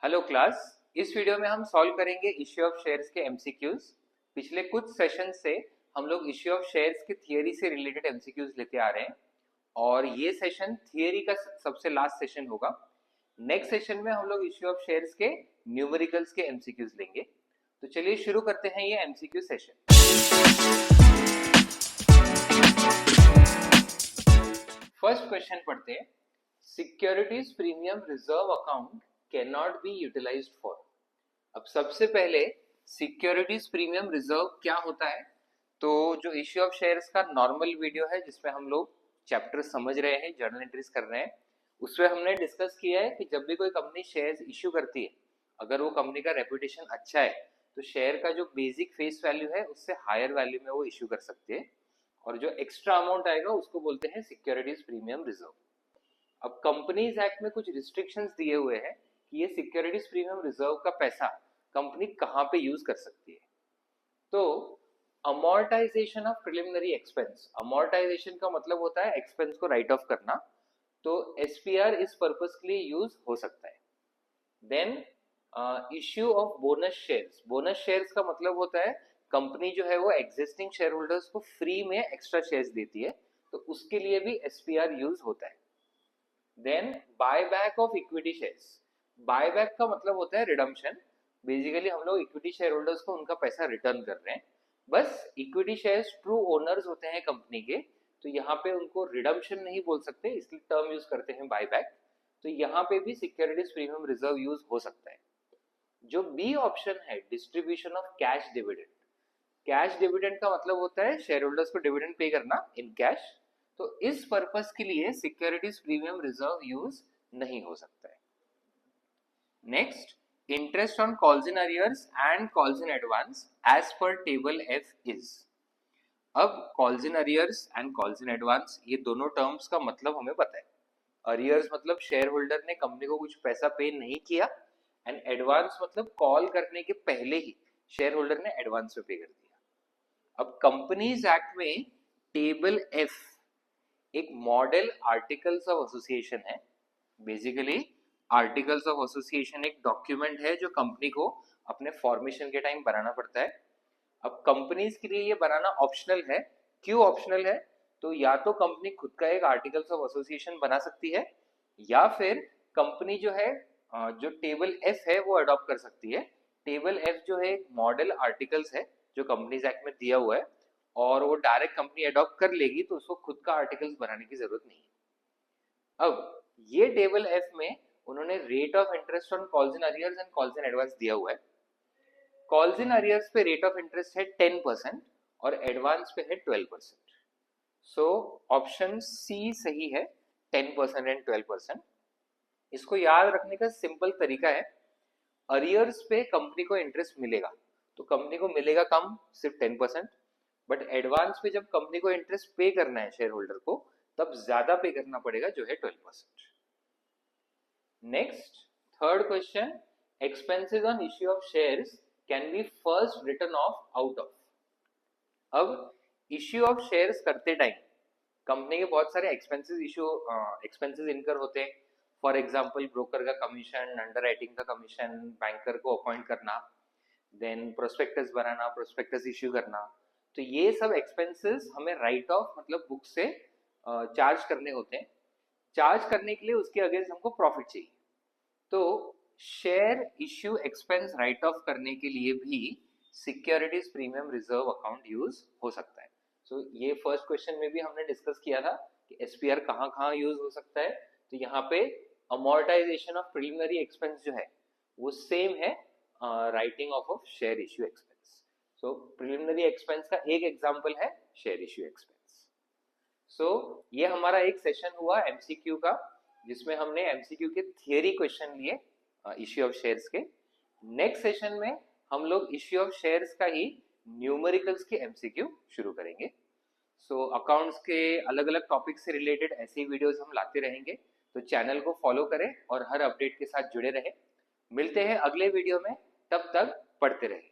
Hello class. इस video में हम सॉल्व करेंगे इश्यू ऑफ शेयर्स के एमसीक्यूज। पिछले कुछ सेशन से हम लोग इश्यू ऑफ शेयर्स की थियरी से रिलेटेड एमसीक्यूज लेते आ रहे हैं और ये सेशन थियरी का सबसे लास्ट सेशन होगा। नेक्स्ट सेशन में हम लोग इश्यू ऑफ शेयर्स के न्यूमेरिकल्स के एमसीक्यूज लेंगे। तो चलिए शुरू करते हैं ये एमसीक्यू सेशन। फर्स्ट क्वेश्चन पढ़ते हैं। Securities premium reserve account can not be utilised for. अब सबसे पहले सिक्योरिटीज प्रीमियम रिजर्व क्या होता है। तो जो इश्यू ऑफ शेयर्स का नॉर्मल वीडियो है जिसमें हम लोग चैप्टर समझ रहे हैं, जर्नल एंट्रीज कर रहे हैं, उसमें हमने डिस्कस किया है कि जब भी कोई कंपनी शेयर्स इश्यू करती है, अगर वो कंपनी का रेपुटेशन अच्छा है तो शेयर का जो बेसिक फेस वैल्यू है उससे हायर वैल्यू में वो इश्यू कर सकते हैं और जो एक्स्ट्रा अमाउंट आएगा उसको बोलते हैं सिक्योरिटीज प्रीमियम रिजर्व। अब कंपनीज एक्ट में कुछ रिस्ट्रिक्शंस दिए हुए हैं कि ये सिक्योरिटीज प्रीमियम रिजर्व का पैसा कंपनी कहाँ पे यूज कर सकती है। तो amortisation of preliminary expense, amortisation का मतलब होता है एक्सपेंस को राइट ऑफ करना, तो एसपीआर इस पर्पस के लिए यूज हो सकता है। Then issue of bonus shares, bonus shares का मतलब होता है कंपनी जो है वो एग्जिस्टिंग शेयर होल्डर्स को फ्री में एक्स्ट्रा शेयर्स देती है, तो उसके लिए भी एसपीआर यूज होता है। Then buyback of equity shares, buyback का मतलब होता है रिडम्पशन। बेसिकली हम लोग इक्विटी शेयर होल्डर्स को उनका पैसा रिटर्न कर रहे हैं। बस इक्विटी शेयर्स ट्रू ओनर्स होते हैं कंपनी के, तो यहाँ पे उनको रिडम्पशन नहीं बोल सकते, इसलिए टर्म यूज करते हैं बायबैक। तो यहाँ पे भी सिक्योरिटीज प्रीमियम रिजर्व यूज हो सकता है। जो बी ऑप्शन है distribution of cash dividend, cash dividend का मतलब होता है शेयर होल्डर्स को डिविडेंड पे करना इन कैश, तो इस पर्पस के लिए सिक्योरिटीज प्रीमियम रिजर्व यूज नहीं हो सकता है। Next, interest on calls in arrears and calls in advance as per table F is. अब calls in arrears and calls in advance, ये दोनों टर्म्स का मतलब हमें पता है। अरियर्स मतलब शेयर होल्डर ने कंपनी को कुछ पैसा पे नहीं किया, एंड एडवांस मतलब कॉल करने के पहले ही शेयर होल्डर ने एडवांस में पे कर दिया। अब कंपनीज एक्ट में टेबल एफ एक मॉडल आर्टिकल्स ऑफ एसोसिएशन है। बेसिकली आर्टिकल्स ऑफ एसोसिएशन एक डॉक्यूमेंट है जो कंपनी को अपने फॉर्मेशन के टाइम बनाना पड़ता है। अब कंपनीज के लिए ये बनाना ऑप्शनल है। क्यों ऑप्शनल है? तो या तो कंपनी खुद का एक आर्टिकल्स ऑफ एसोसिएशन बना सकती है, या फिर कंपनी जो है जो टेबल एफ है वो अडॉप्ट कर सकती है। टेबल एफ जो है मॉडल आर्टिकल्स है जो कंपनीज एक्ट में दिया हुआ है, और वो डायरेक्ट कंपनी अडॉप्ट कर लेगी तो उसको खुद का आर्टिकल्स बनाने की जरूरत नहीं है। अब ये टेबल एफ में उन्होंने rate of interest on calls in arrears and calls in advance दिया हुआ है। कॉल्स इन अरियर्स पे रेट ऑफ इंटरेस्ट है 10% और एडवांस पे है 12%। सो ऑप्शन सी सही है, 10% एंड 12%। इसको याद रखने का सिंपल तरीका है, अरियर्स पे कंपनी को इंटरेस्ट मिलेगा तो कंपनी को मिलेगा कम, सिर्फ 10%, बट एडवांस पे जब कंपनी को इंटरेस्ट पे करना है शेयर होल्डर को तब ज्यादा पे करना पड़ेगा जो है 12%। Next, third question, expenses on issue of shares can be first return of out of. अब इश्यू ऑफ शेयर्स करते टाइम कंपनी के बहुत सारे एक्सपेंसेस इनकर होते हैं। फॉर एग्जांपल ब्रोकर का कमीशन, अंडरराइटिंग का कमीशन, बैंकर को अपॉइंट करना, देन प्रोस्पेक्टस बनाना, प्रोस्पेक्टस इश्यू करना, तो ये सब एक्सपेंसेस हमें राइट ऑफ मतलब बुक से चार्ज करने होते हैं। चार्ज करने के लिए उसके अगेंस्ट हमको प्रॉफिट चाहिए, तो share issue expense right of करने के लिए भी securities premium reserve account use हो सकता है। सो ये फर्स्ट क्वेश्चन में भी हमने डिस्कस किया था कि एसपीआर कहाँ कहाँ यूज हो सकता है। तो यहाँ पे अमोर्टाइजेशन ऑफ प्रिलिमिनरी एक्सपेंस जो है वो सेम है writing of share issue expense. So preliminary expense का एक एग्जांपल है शेयर इश्यू एक्सपेंस। सो ये हमारा एक सेशन हुआ एमसीक्यू का जिसमें हमने एमसीक्यू के थियरी क्वेश्चन लिए इश्यू ऑफ शेयर्स के। नेक्स्ट सेशन में हम लोग इश्यू ऑफ शेयर्स का ही न्यूमेरिकल्स के एमसीक्यू शुरू करेंगे। सो अकाउंट्स के अलग अलग टॉपिक से रिलेटेड ऐसी वीडियोस हम लाते रहेंगे, तो चैनल को फॉलो करें और हर अपडेट के साथ जुड़े रहें। मिलते हैं अगले वीडियो में, तब तक पढ़ते रहें।